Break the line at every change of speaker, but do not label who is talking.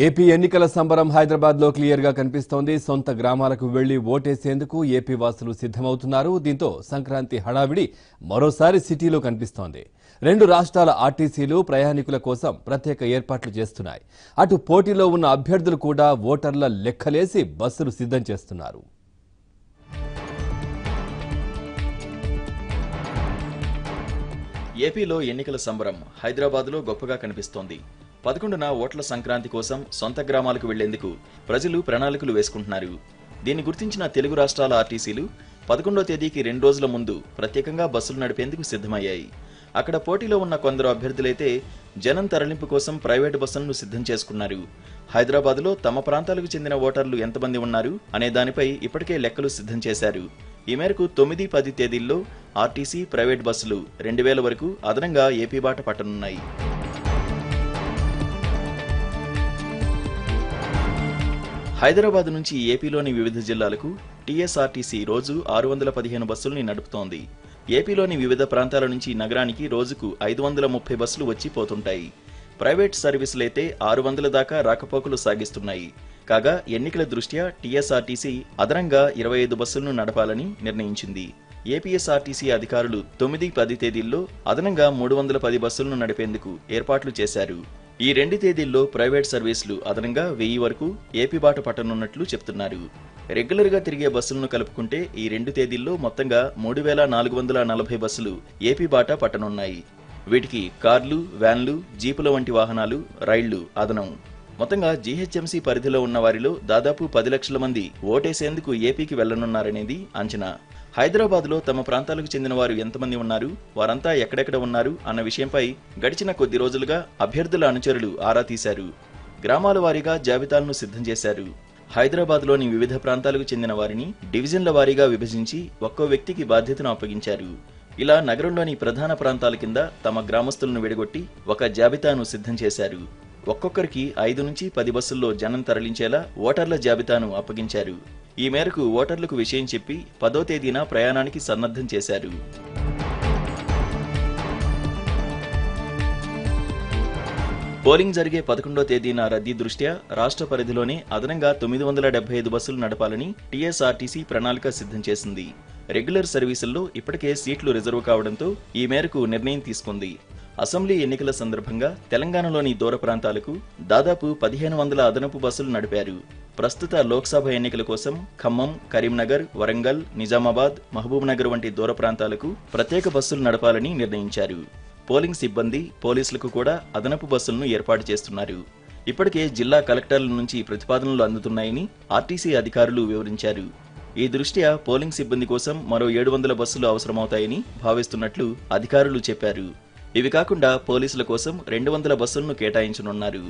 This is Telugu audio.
ఏపీ ఎన్నికల సంబరం హైదరాబాద్ లో క్లియర్ గా కనిపిస్తోంది. సొంత గ్రామాలకు వెళ్లి ఓటేసేందుకు ఏపీ వాసులు సిద్ధమవుతున్నారు. దీంతో సంక్రాంతి హడావిడి మరోసారి సిటీలో కనిపిస్తోంది. రెండు రాష్ట్రాల ఆర్టీసీలు ప్రయాణికుల కోసం ప్రత్యేక ఏర్పాట్లు చేస్తున్నాయి. అటు పోటీలో ఉన్న అభ్యర్థులు కూడా ఓటర్ల లెక్కలేసి బస్సులు సిద్ధం చేస్తున్నారు.
ఏపీలో ఎన్నికల సంబరం హైదరాబాద్లో గొప్పగా కనిపిస్తోంది. 11న ఓట్ల సంక్రాంతి కోసం సొంత గ్రామాలకు వెళ్లేందుకు ప్రజలు ప్రణాళికలు వేసుకుంటున్నారు. దీన్ని గుర్తించిన తెలుగు రాష్ట్రాల ఆర్టీసీలు 11వ తేదీకి 2 రోజుల ముందు ప్రత్యేకంగా బస్సులు నడిపేందుకు సిద్ధమయ్యాయి. అక్కడ పోటీలో ఉన్న కొందరు అభ్యర్థులైతే జనం తరలింపు కోసం ప్రైవేటు బస్సులను సిద్ధం చేసుకున్నారు. హైదరాబాద్లో తమ ప్రాంతాలకు చెందిన ఓటర్లు ఎంతమంది ఉన్నారు అనే దానిపై ఇప్పటికే లెక్కలు సిద్ధం చేశారు. ఈ మేరకు 9, 10 తేదీల్లో ఆర్టీసీ, ప్రైవేట్ బస్సులు 2000 వరకు అదనంగా ఏపీ బాట పట్టనున్నాయి. హైదరాబాద్ నుంచి ఏపీలోని వివిధ జిల్లాలకు టీఎస్ఆర్టీసీ రోజు 615 బస్సుల్ని నడుపుతోంది. ఏపీలోని వివిధ ప్రాంతాల నుంచి నగరానికి రోజుకు 530 బస్సులు వచ్చి పోతుంటాయి. ప్రైవేట్ సర్వీసులైతే 600 దాకా రాకపోకలు సాగిస్తున్నాయి. కాగా ఎన్నికల దృష్ట్యా టీఎస్ఆర్టీసీ అదనంగా 25 బస్సులను నడపాలని నిర్ణయించింది. ఏపీఎస్ఆర్టీసీ అధికారులు 9, 10 తేదీల్లో అదనంగా 310 బస్సులను నడిపేందుకు ఏర్పాట్లు చేశారు. ఈ 2 తేదీల్లో ప్రైవేట్ సర్వీసులు అదనంగా 1000 వరకు ఏపీ బాట పట్టనున్నట్లు చెప్తున్నారు. రెగ్యులర్ గా తిరిగే బస్సులను కలుపుకుంటే ఈ 2 తేదీల్లో మొత్తంగా 3440 బస్సులు ఏపీ బాట పట్టనున్నాయి. వీటికి కార్లు, వ్యాన్లు, జీపుల వంటి వాహనాలు, రైళ్లు అదనం. మొత్తంగా జీహెచ్ఎంసీ పరిధిలో ఉన్న వారిలో దాదాపు 10 లక్షల మంది ఓటేసేందుకు ఏపీకి వెళ్లనున్నారనేది అంచనా. హైదరాబాద్లో తమ ప్రాంతాలకు చెందిన వారు ఎంతమంది ఉన్నారు, వారంతా ఎక్కడెక్కడ ఉన్నారు అన్న విషయంపై గడిచిన కొద్ది రోజులుగా అభ్యర్థుల అనుచరులు ఆరా తీశారు. గ్రామాల వారీగా జాబితాలను సిద్ధం చేశారు. హైదరాబాద్లోని వివిధ ప్రాంతాలకు చెందిన వారిని డివిజన్ల వారీగా విభజించి ఒక్కో వ్యక్తికి బాధ్యతను అప్పగించారు. ఇలా నగరంలోని ప్రధాన ప్రాంతాల కింద తమ గ్రామస్తులను విడగొట్టి ఒక జాబితాను సిద్ధం చేశారు. ఒక్కొక్కరికి 5 నుంచి 10 బస్సుల్లో జనం తరలించేలా ఓటర్ల జాబితాను అప్పగించారు. ఈ మేరకు ఓటర్లకు విషయం చెప్పి 10వ తేదీన ప్రయాణానికి సన్నద్ధం చేశారు. పోలింగ్ జరిగే 11వ తేదీన రద్దీ దృష్ట్యా రాష్ట్ర పరిధిలోనే అదనంగా 975 బస్సులు నడపాలని టీఎస్ఆర్టీసీ ప్రణాళిక సిద్ధం చేసింది. రెగ్యులర్ సర్వీసుల్లో ఇప్పటికే సీట్లు రిజర్వ్ కావడంతో ఈ మేరకు నిర్ణయం తీసుకుంది. అసెంబ్లీ ఎన్నికల సందర్భంగా తెలంగాణలోని దూర ప్రాంతాలకు దాదాపు 1500 అదనపు బస్సులు నడిపారు. ప్రస్తుత లోక్సభ ఎన్నికల కోసం ఖమ్మం, కరీంనగర్, వరంగల్, నిజామాబాద్, మహబూబ్నగర్ వంటి దూర ప్రాంతాలకు ప్రత్యేక బస్సులు నడపాలని నిర్ణయించారు. పోలింగ్ సిబ్బంది, పోలీసులకు కూడా అదనపు బస్సులను ఏర్పాటు చేస్తున్నారు. ఇప్పటికే జిల్లా కలెక్టర్ల నుంచి ప్రతిపాదనలు అందుతున్నాయని ఆర్టీసీ అధికారులు వివరించారు. ఈ దృష్ట్యా పోలింగ్ సిబ్బంది కోసం మరో 700 బస్సులు అవసరమవుతాయని భావిస్తున్నట్లు అధికారులు చెప్పారు. ఇవి కాకుండా పోలీసుల కోసం 200 బస్సులను కేటాయించనున్నారు.